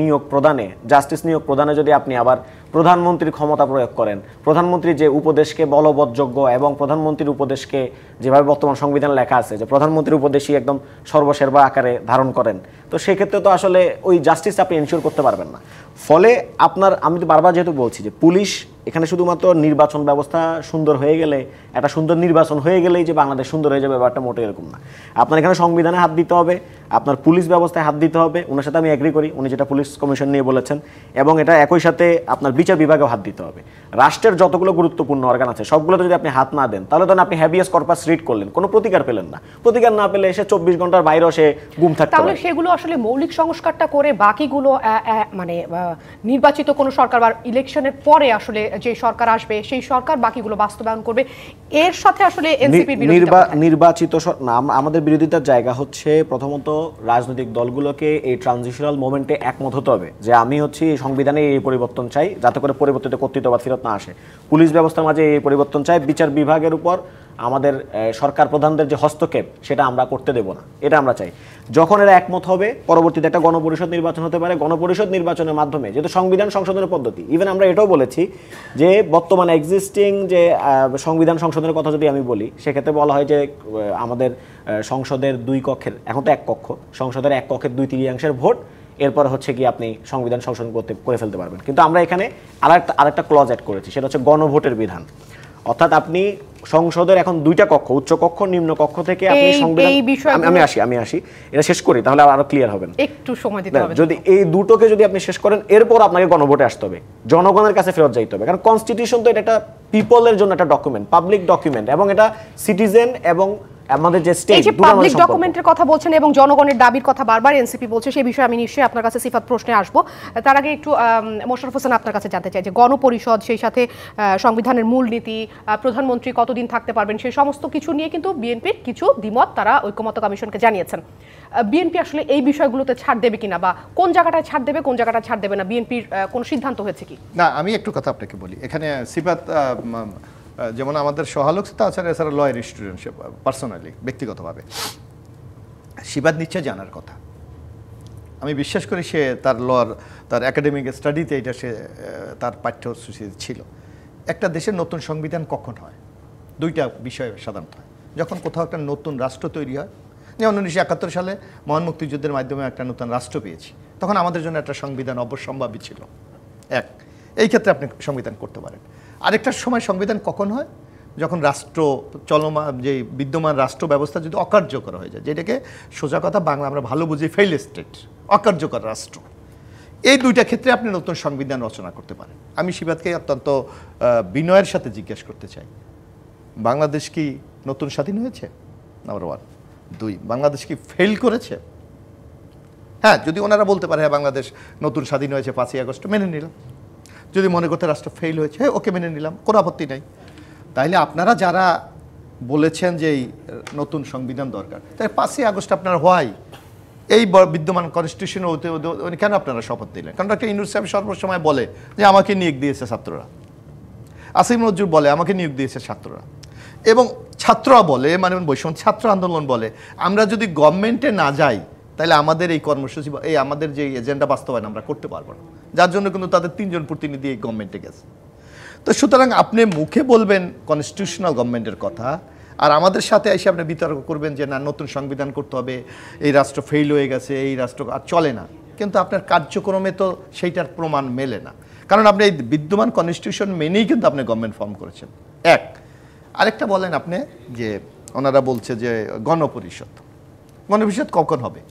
জাস্টিস নিয়োগ প্রদানে যদি আপনি আবার প্রধানমন্ত্রীর ক্ষমতা প্রয়োগ করেন, প্রধানমন্ত্রী যে উপদেশকে বলবৎযোগ্য এবং প্রধানমন্ত্রীর উপদেশকে যেভাবে বর্তমান সংবিধান লেখা আছে যে প্রধানমন্ত্রীর উপদেশই একদম সর্বসেবা আকারে ধারণ করেন, তো সেক্ষেত্রে তো আসলে ওই জাস্টিস আপনি এনশিওর করতে পারবেন না। ফলে আমি তো বারবার যেহেতু বলছি যে পুলিশ এখানে শুধুমাত্র নির্বাচন ব্যবস্থা সুন্দর হয়ে গেলে, একটা সুন্দর নির্বাচন হয়ে গেলেই যে বাংলাদেশ সুন্দর হয়ে যাবে ব্যাপারটা মোটেই এরকম না। আপনার এখানে সংবিধানে হাত দিতে হবে, আপনার পুলিশ ব্যবস্থায় হাত দিতে হবে, ওনার সাথে আমি এগ্রি করি, উনি যেটা পুলিশ কমিশন নিয়ে বলেছেন, এবং এটা একই সাথে আপনার বিচার বিভাগেও হাত দিতে হবে। রাষ্ট্রের যতগুলো গুরুত্বপূর্ণ অর্গান আছে সবগুলোতে যদি আপনি হাত না দেন, তাহলে ধরেন আপনি হ্যাবিয়াস কর্পাস রিট করলেন, কোনো প্রতিকার পেলেন না, প্রতিকার না পেলে এসে 24 ঘন্টার বাইরেও সে গুম থাকতে পারে। তাহলে সেগুলো আসলে মৌলিক সংস্কারটা করে বাকিগুলো মানে নির্বাচিত কোনো সরকার বা ইলেকশনের পরে আসলে যে সরকার আসবে সেই সরকার বাকিগুলো বাস্তবায়ন করবে, এর সাথে আসলে এনসিপির নির্বাচিত আমাদের বিরোধিতার জায়গা হচ্ছে প্রথমত রাজনৈতিক দলগুলোকে এই ট্রানজিশনাল মোমেন্টে একমত হতে হবে যে আমি হচ্ছে এই সংবিধানে এই পরিবর্তন চাই, যাতে করে পরিবর্তিত কর্তৃত্ববাদ ফেরত না আসে, পুলিশ ব্যবস্থার মাঝে এই পরিবর্তন চাই, বিচার বিভাগের উপর আমাদের সরকার প্রধানদের যে হস্তক্ষেপ সেটা আমরা করতে দেব না, এটা আমরা চাই। যখন এরা একমত হবে, পরবর্তীতে একটা গণপরিষদ নির্বাচন হতে পারে, গণপরিষদ নির্বাচনের মাধ্যমে যেহেতু সংবিধান সংশোধনের পদ্ধতি, ইভেন আমরা এটাও বলেছি যে বর্তমানে এক্সিস্টিং যে সংবিধান সংশোধনের কথা যদি আমি বলি, সেক্ষেত্রে বলা হয় যে আমাদের সংসদের 2 কক্ষের, এখন তো 1 কক্ষ, সংসদের 1 কক্ষের 2/3 ভোট, এরপর হচ্ছে কি আপনি সংবিধান সংশোধন করে ফেলতে পারবেন। কিন্তু আমরা এখানে আরেকটা ক্লজ অ্যাড করেছি, সেটা হচ্ছে গণভোটের বিধান। অর্থাৎ আপনি সংসদের এখন দুইটা কক্ষ, উচ্চ কক্ষ নিম্ন কক্ষ থেকে আপনি সংবিধান, আমি আসি এটা শেষ করি তাহলে আরো ক্লিয়ার হবেন, একটু সময় দিতে হবে। যদি এই দুটোকে যদি আপনি শেষ করেন এরপর আপনাকে গণভোটে আসতে হবে, জনগণের কাছে ফেরত যাইতে হবে, কারণ কনস্টিটিউশন তো এটা একটা পিপলের জন্য একটা ডকুমেন্ট, পাবলিক ডকুমেন্ট, এবং এটা সিটিজেন এবং আমাদের যে স্টেট, এই যে পাবলিক ডকুমেন্টের কথা বলছেন এবং জনগণের দাবির কথা বারবার এনসিপি বলছে, সেই বিষয়ে আমি নিশ্চয়ই আপনার কাছে সিফাত প্রশ্নে আসবো। তার আগে একটু মোশাররফ হোসেন আপনার কাছে জানতে চাই যে গণপরিষদ, সেই সাথে সংবিধানের মূলনীতি, প্রধানমন্ত্রী কতদিন থাকতে পারবেন, সেই সমস্ত কিছু নিয়ে কিন্তু বিএনপির কিছু দ্বিমত তারা ঐকমত্য কমিশনকে জানিয়েছেন। বিএনপি আসলে এই বিষয়গুলোতে ছাড় দেবে কিনা, বা কোন জায়গাটায় ছাড় দেবে, কোন জায়গাটায় ছাড় দেবে না, বিএনপির কোনো সিদ্ধান্ত হয়েছে কি? না, আমি একটু কথা আপনাকে বলি। এখানে সিফাত যেমন আমাদের সহালোক, তাছাড়া এছাড়া লয়ার স্টুডেন্ট, পার্সোনালি ব্যক্তিগতভাবে সিফাত নিচ্ছে জানার কথা। আমি বিশ্বাস করি সে তার তার একাডেমিক স্টাডিতে এটা সে তার পাঠ্যসূচি ছিল। একটা দেশের নতুন সংবিধান কখন হয়? দুইটা বিষয় সাধারণত হয়। যখন কোথাও একটা নতুন রাষ্ট্র তৈরি হয়, যেমন 1971 সালে মহান মুক্তিযুদ্ধের মাধ্যমে একটা নতুন রাষ্ট্র পেয়েছি, তখন আমাদের জন্য একটা সংবিধান অবশ্যম্ভাবী ছিল। এই ক্ষেত্রে আপনি সংবিধান করতে পারেন। আরেকটা সময় সংবিধান কখন হয়? যখন রাষ্ট্র চলমান, যে বিদ্যমান রাষ্ট্র ব্যবস্থা যদি অকার্যকর হয়ে যায়, যেটাকে সোজা কথা বাংলা আমরা ভালো বুঝি ফেইল স্টেট, অকার্যকর রাষ্ট্র। এই দুইটা ক্ষেত্রে আপনি নতুন সংবিধান রচনা করতে পারেন। আমি সিফাতকে অত্যন্ত বিনয়ের সাথে জিজ্ঞেস করতে চাই, বাংলাদেশ কি নতুন স্বাধীন হয়েছে? নাম্বার 1। 2, বাংলাদেশ কি ফেল করেছে? হ্যাঁ, যদি ওনারা বলতে পারে হ্যাঁ বাংলাদেশ নতুন স্বাধীন হয়েছে 5ই আগস্ট, মেনে নিলাম। যদি মনে করতে রাষ্ট্র ফেল হয়েছে, হ্যাঁ ওকে মেনে নিলাম, কোনো আপত্তি নাই। তাইলে আপনারা যারা বলেছেন যে এই নতুন সংবিধান দরকার, তাই 5ই আগস্ট আপনারা হয় এই বিদ্যমান কনস্টিটিউশন কেন আপনারা শপথ দিলেন? কারণ ডক্টর ইউনূস সাহেব সর্বসময় বলে যে আমাকে নিয়োগ দিয়েছে ছাত্ররা, আসিম নজরুল বলে আমাকে নিয়োগ দিয়েছে ছাত্ররা, এবং ছাত্ররা বলে, মানে বৈষম্য ছাত্র আন্দোলন বলে আমরা যদি গভর্নমেন্টে না যাই তাহলে আমাদের এই কর্মসূচি, এই আমাদের যে এজেন্ডা বাস্তবায়ন আমরা করতে পারবো না, যার জন্য কিন্তু তাদের 3 জন প্রতিনিধি এই গভর্নমেন্টে গেছে। তো সুতরাং আপনি মুখে বলবেন কনস্টিটিউশনাল গভর্নমেন্টের কথা, আর আমাদের সাথে এসে আপনি বিতর্ক করবেন যে না নতুন সংবিধান করতে হবে, এই রাষ্ট্র ফেল হয়ে গেছে, এই রাষ্ট্র আর চলে না, কিন্তু আপনার কার্যক্রমে তো সেইটার প্রমাণ মেলে না। কারণ আপনি এই বিদ্যমান কনস্টিটিউশন মেনেই কিন্তু আপনি গভর্নমেন্ট ফর্ম করেছেন। আরেকটা বলেন আপনি যে ওনারা বলছে যে গণপরিষদ কখন হবে?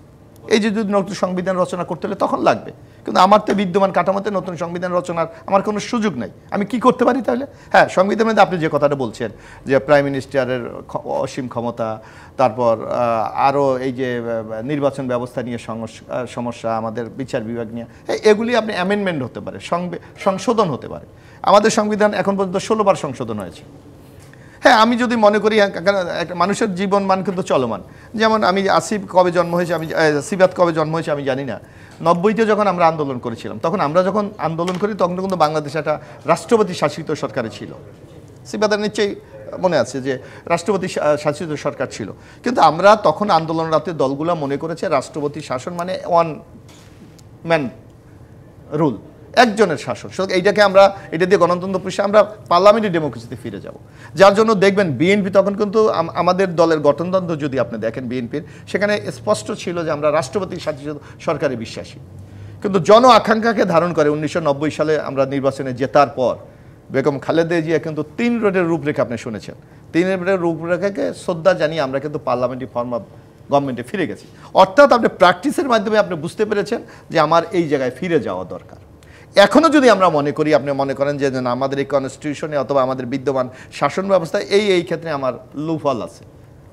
এই যে যদি নতুন সংবিধান রচনা করতে হলে তখন লাগবে, কিন্তু আমার তো বিদ্যমান কাঠামোতে নতুন সংবিধান রচনার আমার কোনো সুযোগ নাই। আমি কি করতে পারি তাহলে? হ্যাঁ, সংবিধানের মধ্যে আপনি যে কথাটা বলছেন যে প্রাইম মিনিস্টারের অসীম ক্ষমতা, তারপর আরও এই যে নির্বাচন ব্যবস্থা নিয়ে সমস্যা, আমাদের বিচার বিভাগ নিয়ে, এগুলি আপনি অ্যামেন্ডমেন্ট হতে পারে, সংশোধন হতে পারে। আমাদের সংবিধান এখন পর্যন্ত 16 বার সংশোধন হয়েছে। হ্যাঁ, আমি যদি মনে করি মানুষের জীবন মান কিন্তু চলমান, যেমন আমি আসিফ কবে জন্ম হয়েছে, আমি সিফাত কবে জন্ম হয়েছে আমি জানি না। 90-তে যখন আমরা আন্দোলন করেছিলাম, তখন আমরা যখন আন্দোলন করি তখন কিন্তু বাংলাদেশ একটা রাষ্ট্রপতি শাসিত সরকারে ছিল। সিফাতের নিশ্চয়ই মনে আছে যে রাষ্ট্রপতি শাসিত সরকার ছিল, কিন্তু আমরা তখন আন্দোলনরত দলগুলো মনে করেছে রাষ্ট্রপতি শাসন মানে ওয়ান ম্যান রুল, একজনের শাসন। এইটাকে আমরা এটা দিয়ে গণতন্ত্র পুষে আমরা পার্লামেন্টারি ডেমোক্রেসিতে ফিরে যাব। যার জন্য দেখবেন বিএনপি তখন কিন্তু আমাদের দলের গঠনতন্ত্র যদি আপনি দেখেন বিএনপির, সেখানে স্পষ্ট ছিল যে আমরা রাষ্ট্রপতি শাসিত সরকারে বিশ্বাসী। কিন্তু জন আকাঙ্ক্ষাকে ধারণ করে 1990 সালে আমরা নির্বাচনে জেতার পর বেগম খালেদা জিয়া কিন্তু 3 রোডের রূপরেখা আপনি শুনেছেন, 3 রোডের রূপরেখাকে শ্রদ্ধা জানিয়ে আমরা কিন্তু পার্লামেন্টারি ফর্ম অফ গভর্নমেন্টে ফিরে গেছি। অর্থাৎ আপনি প্র্যাকটিসের মাধ্যমে আপনি বুঝতে পেরেছেন যে আমার এই জায়গায় ফিরে যাওয়া দরকার। এখনও যদি আমরা মনে করি, আপনি মনে করেন যে না আমাদের এই কনস্টিটিউশনে অথবা আমাদের বিদ্যমান শাসন ব্যবস্থায় এই ক্ষেত্রে আমার লুফল আছে,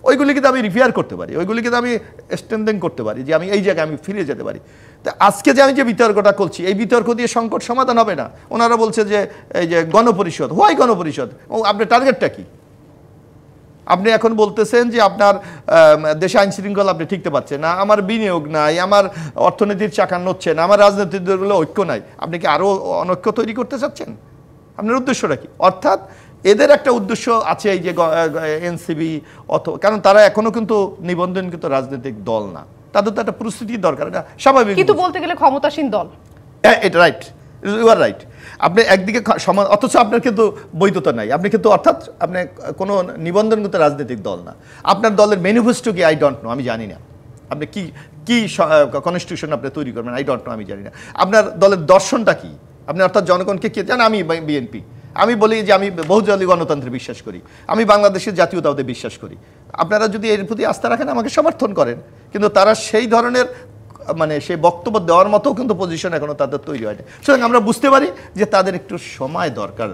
ওইগুলিকে তো আমি রিপেয়ার করতে পারি, ওইগুলিকে তো আমি স্ট্রেনথেন করতে পারি, যে আমি এই জায়গায় আমি ফিরে যেতে পারি। তো আজকে যে আমি যে বিতর্কটা করছি, এই বিতর্ক দিয়ে সংকট সমাধান হবে না। ওনারা বলছে যে এই যে গণপরিষদ, হোয়াই গণপরিষদ? ও আপনার টার্গেটটা কি? আপনি এখন বলতেছেন যে আপনার দেশে আইন শৃঙ্খলা আপনি ঠিকতে পাচ্ছেন না, আমার বিনিয়োগ নাই, আমার অর্থনীতির চাকা নড়ছে না, আমার রাজনৈতিক দলগুলো ঐক্য নাই। আপনি কি আরও অনৈক্য তৈরি করতে চাচ্ছেন? আপনার উদ্দেশ্যটা কি? অর্থাৎ এদের একটা উদ্দেশ্য আছে এই যে এনসিবি অথবা, কারণ তারা এখনো কিন্তু নিবন্ধনকৃত রাজনৈতিক দল না, তাদের তো একটা প্রস্তুতির দরকার, এটা স্বাভাবিক। কিন্তু বলতে গেলে ক্ষমতাসীন দল। এটা রাইট, ইউ আর রাইট। আপনি একদিকে অথচ আপনার কিন্তু বৈধতা নাই, আপনি কিন্তু অর্থাৎ আপনি কোনো নিবন্ধনগত রাজনৈতিক দল না। আপনার দলের ম্যানিফেস্টো কি আই ডোন্ট নো, আমি জানি না। আপনি কি কি কনস্টিটিউশন আপনি তৈরি করবেন আই ডোন্ট নো, আমি জানি না। আপনার দলের দর্শনটা কি? আপনি অর্থাৎ জনগণকে কি জানেন? আমি বিএনপি, আমি বলি যে আমি বহুদলীয় গণতন্ত্রে বিশ্বাস করি, আমি বাংলাদেশের জাতীয়তাবাদে বিশ্বাস করি। আপনারা যদি এর প্রতি আস্থা রাখেন আমাকে সমর্থন করেন, কিন্তু তারা সেই ধরনের মানে সেই বক্তব্য দেওয়ার মতো কিন্তু পজিশন এখনো তাদের তৈরি হয়নি। সুতরাং আমরা বুঝতে পারি যে তাদের একটু সময় দরকার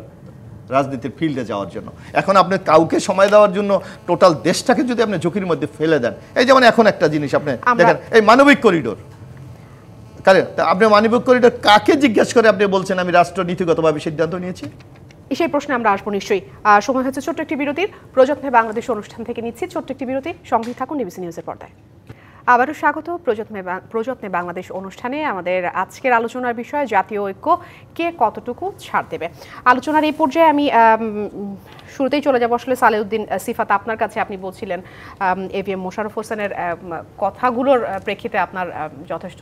রাজনীতির ফিল্ডে যাওয়ার জন্য। এখন আপনি কাউকে সময় দেওয়ার জন্য টোটাল দেশটাকে যদি আপনি ঝুঁকির মধ্যে ফেলে দেন, এই যেমন এখন একটা জিনিস আপনি দেখেন, এই মানবিক করিডোর, কারণ আপনি মানবিক করিডোর কাকে জিজ্ঞাসা করে আপনি বলছেন আমি রাষ্ট্রনীতিগতভাবে সিদ্ধান্ত নিয়েছি? সেই প্রশ্নে আমরা আসবো নিশ্চয়ই। সময় হচ্ছে ছোট্ট একটি বিরতির। প্রযত্নে বাংলাদেশ অনুষ্ঠান থেকে নিচ্ছি ছোট্ট একটি বিরতি। সঙ্গেই থাকুন ডিবিসি নিউজের পর্দায়। আবারও স্বাগত প্রযত্নে বাংলাদেশ অনুষ্ঠানে। আমাদের আজকের আলোচনার বিষয় জাতীয় ঐক্য কে কতটুকু ছাড় দেবে। আলোচনার এই পর্যায়ে আমি শুরুতেই চলে যাব আসলে সালেউদ্দিন সিফাত, আপনার কাছে। আপনি বলছিলেন এভিএম মোশাররফ হোসেনের কথাগুলোর প্রেক্ষিতে আপনার যথেষ্ট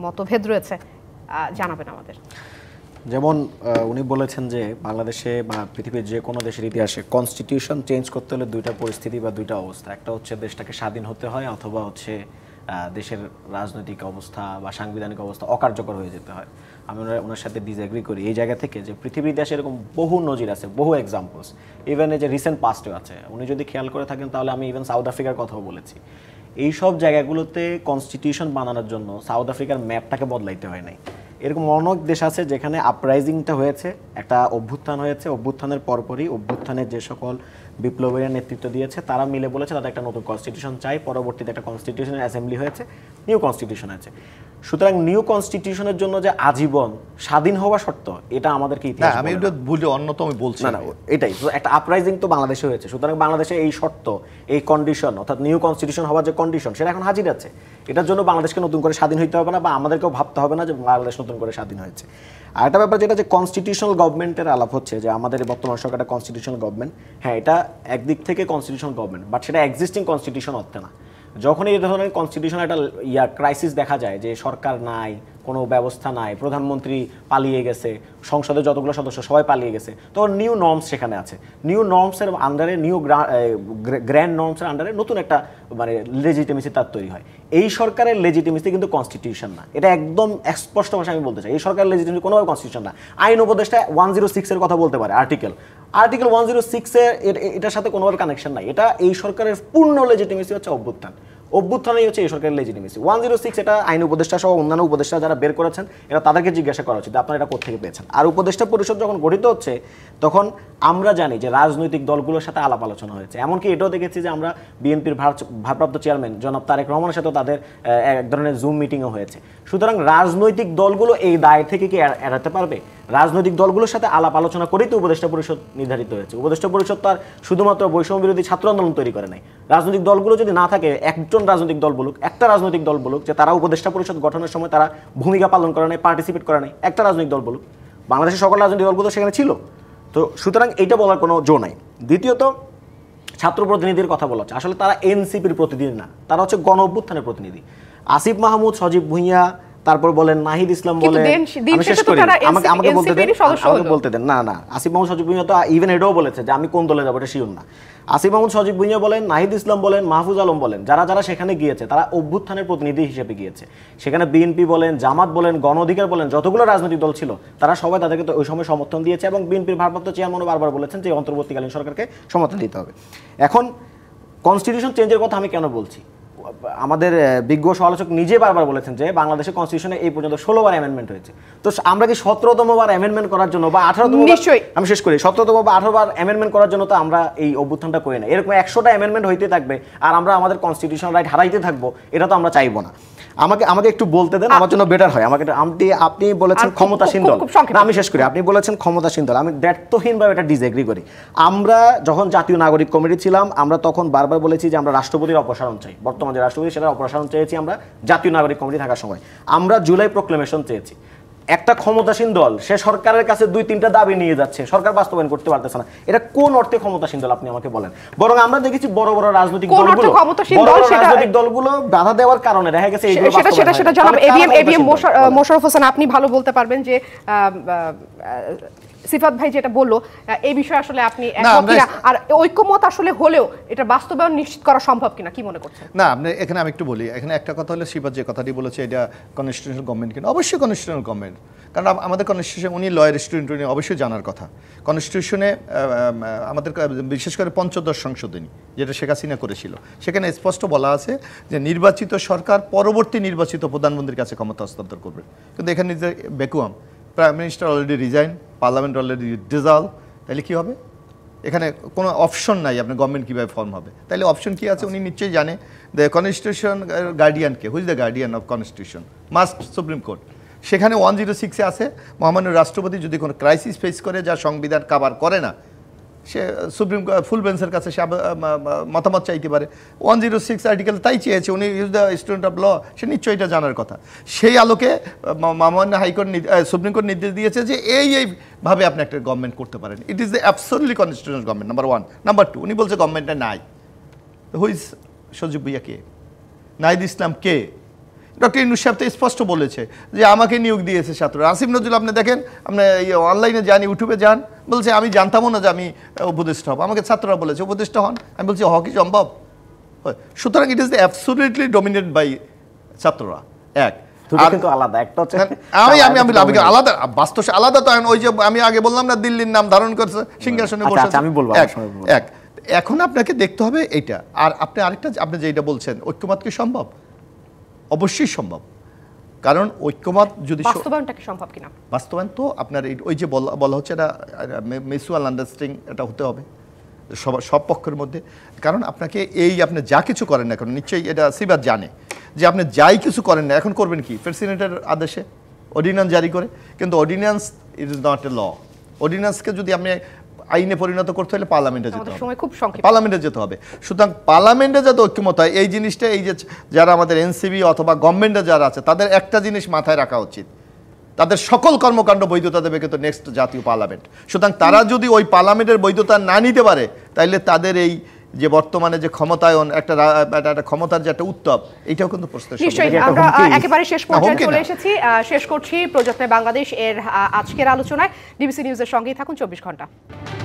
মতভেদ রয়েছে, জানাবেন আমাদের। যেমন উনি বলেছেন যে বাংলাদেশে বা পৃথিবীর যে কোনো দেশের ইতিহাসে কনস্টিটিউশন চেঞ্জ করতে হলে দুইটা পরিস্থিতি বা দুইটা অবস্থা, একটা হচ্ছে দেশটাকে স্বাধীন হতে হয়, অথবা হচ্ছে দেশের রাজনৈতিক অবস্থা বা সাংবিধানিক অবস্থা অকার্যকর হয়ে যেতে হয়। আমি ওনার সাথে ডিসএগ্রি করি এই জায়গা থেকে যে পৃথিবীর দেশে এরকম বহু নজির আছে, বহু এক্সাম্পলস, ইভেন এই যে রিসেন্ট পাস্টেও আছে। উনি যদি খেয়াল করে থাকেন তাহলে আমি ইভেন সাউথ আফ্রিকার কথাও বলেছি। এই সব জায়গাগুলোতে কনস্টিটিউশন বানানোর জন্য সাউথ আফ্রিকার ম্যাপটাকে বদলাইতে হয় নাই। এরকম অনেক দেশ আছে যেখানে আপরাইজিংটা হয়েছে, একটা অভ্যুত্থান হয়েছে, অভ্যুত্থানের পরপরই অভ্যুত্থানের যে সকল বিপ্লবীরা নেতৃত্ব দিয়েছে তারা মিলে বলেছে তাদের একটা নতুন কনস্টিটিউশন চাই। পরবর্তীতে একটা কনস্টিটিউশনের অ্যাসেম্বলি হয়েছে, নিউ কনস্টিটিউশন আছে। সুতরাং নিউ কনস্টিটিউশনের জন্য যে আজীবন স্বাধীন হওয়া শর্ত, এটা আমাদেরকে ইতিহাস আমি এটা ভুলে অন্যতম আমি বলছি না, এটাই তো একটা আপরাইজিং তো বাংলাদেশে হয়েছে। সুতরাং বাংলাদেশে এই শর্ত, এই কন্ডিশন, অর্থাৎ নিউ কনস্টিটিউশন হওয়ার যে কন্ডিশন, সেটা এখন হাজির আছে। এটার জন্য বাংলাদেশকে নতুন করে স্বাধীন হইতে হবে না, বা আমাদেরকেও ভাবতে হবে না যে বাংলাদেশ নতুন করে স্বাধীন হয়েছে। আর একটা ব্যাপার যেটা যে কনস্টিটিউশনাল গভর্নমেন্টের আলাপ হচ্ছে, যে আমাদের বর্তমান সরকারটা কনস্টিটিউশনাল গভর্নমেন্ট। হ্যাঁ, এটা একদিক থেকে কনস্টিটিউশনাল গভর্নমেন্ট, বাট সেটা এক্সিস্টিং কনস্টিটিউশন অর্থে না। যখন এই ধরনের কনস্টিটিউশন একটা ক্রাইসিস দেখা যায়, যে সরকার নাই, কোনো ব্যবস্থা নাই, প্রধানমন্ত্রী পালিয়ে গেছে, সংসদের যতগুলো সদস্য সবাই পালিয়ে গেছে, তখন নিউ নর্মস সেখানে আছে। নিউ নর্মসের আন্ডারে, নিউ গ্র্যান্ড নর্মসের আন্ডারে নতুন একটা মানে লেজিটিমেসি তার তৈরি হয়। এই সরকারের লেজিটিমেসি কিন্তু কনস্টিটিউশন না, এটা একদম স্পষ্ট ভাষায় আমি বলতে চাই। এই সরকারের লেজিটিমেসি কোনোভাবে কনস্টিটিউশন না। আইন উপদেষ্টা 106 এর কথা বলতে পারে, আর্টিকেল 106 এটার সাথে কোনোভাবে কানেকশন নাই। এটা এই সরকারের পূর্ণ লেজিটিমেসি হচ্ছে অভ্যুত্থানই হচ্ছে এই সরকারের লেজিটিমেসি। 106 এটা আইন উপদেষ্টা সহ অন্যান্য উপদেষ্টা যারা বের করেছেন, এটা তাদেরকে জিজ্ঞাসা করা উচিত আপনারা এটা কোথেকে পেয়েছেন। আর উপদেষ্টা পরিষদ যখন গঠিত হচ্ছে, তখন আমরা জানি যে রাজনৈতিক দলগুলোর সাথে আলাপ আলোচনা হয়েছে। এমনকি এটাও দেখেছি যে আমরা বিএনপির ভারপ্রাপ্ত চেয়ারম্যান জনাব তারেক রহমানের সাথেও তাদের এক ধরনের জুম মিটিংও হয়েছে। সুতরাং রাজনৈতিক দলগুলো এই দায় থেকে কি এড়াতে পারবে? রাজনৈতিক দলগুলোর সাথে আলাপ আলোচনা করেই তো উপদেষ্টা পরিষদ নির্ধারিত হয়েছে। উপদেষ্টা পরিষদ তো আর শুধুমাত্র বৈষম্য বিরোধী ছাত্র আন্দোলন তৈরি করে নাই। রাজনৈতিক দলগুলো যদি না থাকে, একজন রাজনৈতিক দল বলুক, একটা রাজনৈতিক দল বলুক যে তারা উপদেষ্টা পরিষদ গঠনের সময় তারা ভূমিকা পালন করে নাই, পার্টিসিপেট করে নাই, একটা রাজনৈতিক দল বলুক। বাংলাদেশের সকল রাজনৈতিক দলগুলো সেখানে ছিল। তো সুতরাং এইটা বলার কোনো জো নাই। দ্বিতীয়ত, ছাত্র প্রতিনিধির কথা বলা হচ্ছে, আসলে তারা এনসিপির প্রতিনিধি না, তারা হচ্ছে গণ অভ্যুত্থানের প্রতিনিধি। আসিফ মাহমুদ, সজীব ভুঁইয়া, তারপর বলেন নাহিদ ইসলাম, বলেন আমি শেষ করি, আমাকে বলতে দেন। না, আসিফ মাহমুদ, সজীব ভুঁইয়া তো ইভেন এটাও বলেছে যে আমি কোন দলে যাবো এটা শিওর না। আসিফ মাহমুদ, সজীব ভুঁইয়া বলেন, নাহিদ ইসলাম বলেন, মাহফুজ আলম বলেন, যারা সেখানে গিয়েছে তারা অভ্যুত্থানের প্রতিনিধি হিসেবে গিয়েছে। সেখানে বিএনপি বলেন, জামাত বলেন, গণ অধিকার বলেন, যতগুলো রাজনৈতিক দল ছিল তারা সবাই তাদেরকে তো ওই সময় সমর্থন দিয়েছে। এবং বিএনপির ভারপ্রাপ্ত চেয়ারম্যানও বারবার বলেছেন যে অন্তর্বর্তীকালীন সরকারকে সমর্থন দিতে হবে। এখন কনস্টিটিউশন চেঞ্জের কথা আমি কেন বলছি? আমাদের বিজ্ঞ সমালোচক নিজে বারবার বলেছেন যে বাংলাদেশের কনস্টিটিউশনে এই পর্যন্ত 16 বার অ্যামেন্ডমেন্ট হয়েছে। তো আমরা কি 17তম বার অ্যামেন্ডমেন্ট করার জন্য বা 18তম, আমি শেষ করি, 17তম বা 18 বার অ্যামেন্ডমেন্ট করার জন্য তো আমরা এই অভ্যুত্থানটা করি না। এরকম 100টা অ্যামেন্ডমেন্ট হইতে থাকবে আর আমরা আমাদের কনস্টিটিউশন রাইট হারাইতে থাকবো, এটা তো আমরা চাইবো না। আমাকে একটু বলতে দেন, আমার জন্য বেটার হয়। আপনি বলেছেন ক্ষমতাসীন দল, আমি শেষ করি। আপনি বলেছেন ক্ষমতাসীন দল, আমি দ্ব্যর্থহীনভাবে এটা ডিসএগ্রি করি। আমরা যখন জাতীয় নাগরিক কমিটি ছিলাম, আমরা তখন বারবার বলেছি যে আমরা রাষ্ট্রপতির অপসারণ চাই। বর্তমান যে রাষ্ট্রপতি, সেটা অপসারণ চেয়েছি আমরা জাতীয় নাগরিক কমিটি থাকার সময়। আমরা জুলাই প্রক্লেমেশন চেয়েছি। একটা ক্ষমতাসীন দল সে সরকারের কাছে 2-3টা দাবি নিয়ে যাচ্ছে, সরকার বাস্তবায়ন করতে পারতেছে না, এটা কোন অর্থে ক্ষমতাসীন দল আপনি আমাকে বলেন? বরং আমরা দেখেছি বড় বড় রাজনৈতিক দলগুলো বাধা দেওয়ার কারণে দেখা গেছে এইগুলো বাস্তবায়ন। সেটা জনাব এভিএম মোশাররফ হোসেন আপনি ভালো বলতে পারবেন যে সিফাত ভাই যেটা বললো এই বিষয়ে আসলে আপনি না, একমত আমরা- কিনা, আর ঐক্যমত আসলে হলেও এটা বাস্তবায়ন নিশ্চিত করা সম্ভব কিনা কি মনে করছেন? না, আপনি এখানে আমি একটু বলি, এখানে একটা কথা হলো শিবাদ যে কথাটি বলেছে এটা কনস্টিটিউশনাল গভর্নমেন্ট কিনা, অবশ্যই কনস্টিটিউশনাল গভর্নমেন্ট, কারণ আমাদের কনস্টিটিউশন, উনি লয়ার স্টুডেন্ট, উনি অবশ্যই জানার কথা। কনস্টিটিউশনে আমাদের বিশেষ করে পঞ্চদশ সংশোধনী যেটা শেখ হাসিনা করেছিল, সেখানে স্পষ্ট বলা আছে যে নির্বাচিত সরকার পরবর্তী নির্বাচিত প্রধানমন্ত্রীর কাছে ক্ষমতা হস্তান্তর করবে, কিন্তু এখানে যে বেকুয়াম, prime minister already resign, parliament already dissolved, তাহলে কী হবে? এখানে কোনো অপশন নাই আপনার গভর্নমেন্ট কীভাবে ফর্ম হবে, তাহলে অপশন কী আছে উনি নিশ্চয়ই জানে। দ্য কনস্টিটিউশন গার্ডিয়ানকে, who's the guardian of constitution, must supreme court. সেখানে 106-এ আছে মহামান্য রাষ্ট্রপতি যদি কোনো ক্রাইসিস ফেস করে যা সংবিধান কাভার করে না, সে সুপ্রিম ফুল বেঞ্চের কাছে সে মতামত চাইতে পারে। 106 আর্টিকেল তাই চেয়েছে, উনি is the student of law, সে নিশ্চয়ই এটা জানার কথা। সেই আলোকে মহামান্য হাইকোর্ট সুপ্রিম কোর্ট নির্দেশ দিয়েছে যে এইভাবে আপনি একটা গভর্নমেন্ট করতে পারেন। ইট is the absolutely constitutional government, number 1। Number 2, উনি বলছে গভর্নমেন্টটা নাই। হুইজ সজীব ভুইয়া কে? নাহিদ ইসলাম কে? ডক্টর ইউনূস সাহেব তো স্পষ্ট বলেছে যে আমাকে নিয়োগ দিয়েছে ছাত্র। আসিফ নজরুল আপনি দেখেন, আপনি অনলাইনে যান, ইউটিউবে যান, বলছে আমি জানতামও না যে আমি উপদেষ্টা হব, আমাকে ছাত্ররা বলেছে উপদেষ্টা হন। আমি বলছি হ কি সম্ভব? সুতরাং it is the absolutely dominated by ছাত্ররা। এক কিন্তু আলাদা একটা হচ্ছে আমি আলাদা, বাস্তব আলাদা। তো ওই যে আমি আগে বললাম না, দিল্লির নাম ধারণ করছে, সিংহাসনে বসে। আমি বলবো এক এখন আপনাকে দেখতে হবে এইটা। আর আপনি আরেকটা, আপনি যেটা বলছেন ঐক্যমত কি সম্ভব? অবশ্যই সম্ভব, কারণ ঐক্যমত যদি বাস্তবায়নটা কি সম্ভব কিনা, বাস্তবায়ন তো আপনার ওই যে বলা হচ্ছে এটা মিউচুয়াল আন্ডারস্ট্যান্ডিং, এটা হতে হবে সব পক্ষের মধ্যে। কারণ আপনাকে আপনি যা কিছু করেন না এখন, নিশ্চয়ই এটা সিবাত জানে যে আপনি যাই কিছু করেন না, এখন করবেন কি? প্রেসিডেন্টের আদেশে অর্ডিন্যান্স জারি করে, কিন্তু ordinance it is not a law. অর্ডিন্যান্সকে যদি আপনি আইনে পরিণত করতে হলে পার্লামেন্টে যেতে হবে, সময় খুব সংক্ষিপ্ত, পার্লামেন্টে যেতে হবে। সুতরাং পার্লামেন্টে যাতে ঐক্যমত হয় এই জিনিসটা, এই যে যারা আমাদের এনসিবি অথবা গভর্নমেন্টে যারা আছে তাদের একটা জিনিস মাথায় রাখা উচিত, তাদের সকল কর্মকাণ্ড বৈধতা দেবে কিন্তু নেক্সট জাতীয় পার্লামেন্ট। সুতরাং তারা যদি ওই পার্লামেন্টের বৈধতা না নিতে পারে, তাইলে তাদের এই যে বর্তমানে যে ক্ষমতায়ন, একটা ক্ষমতার যে একটা উত্তাপ, এইটাও কিন্তু প্রশ্ন। নিশ্চয়ই আমরা একেবারে শেষ পর্যায়ে চলে এসেছি। শেষ করছি প্রযত্নে বাংলাদেশ এর আজকের আলোচনায়। ডিবিসি নিউজের সঙ্গেই থাকুন 24 ঘন্টা।